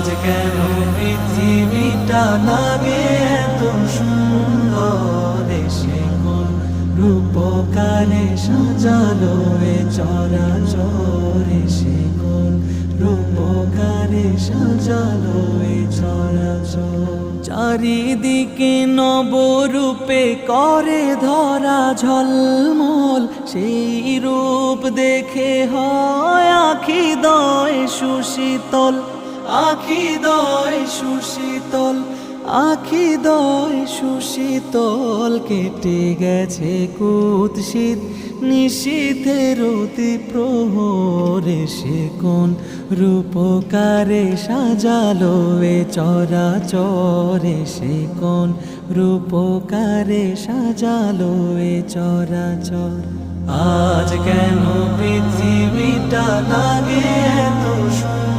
আজ কেন পৃথিবীটা লাগে এত সুন্দর, সে কোন রূপকারে সাজালো এ চরাচর, সে কোন রূপকারে সাজালো এ চরাচর। চারিদিকে নবরূপে করে ধরা ঝলমল, সেই রূপ দেখে হয় আখি দয় সুশীতল, আখি দয় সুশীতল, আখি দয় সুশীতল। কেটে গেছে কুৎসিত নিশীথের অতি প্রহরে, সে কোন রূপকারে সাজালো এ চরাচরে, সে কোন রূপকারে সাজালো এ চরাচর। আজ কেন পৃথিবীটা লাগে এত সুন্দর,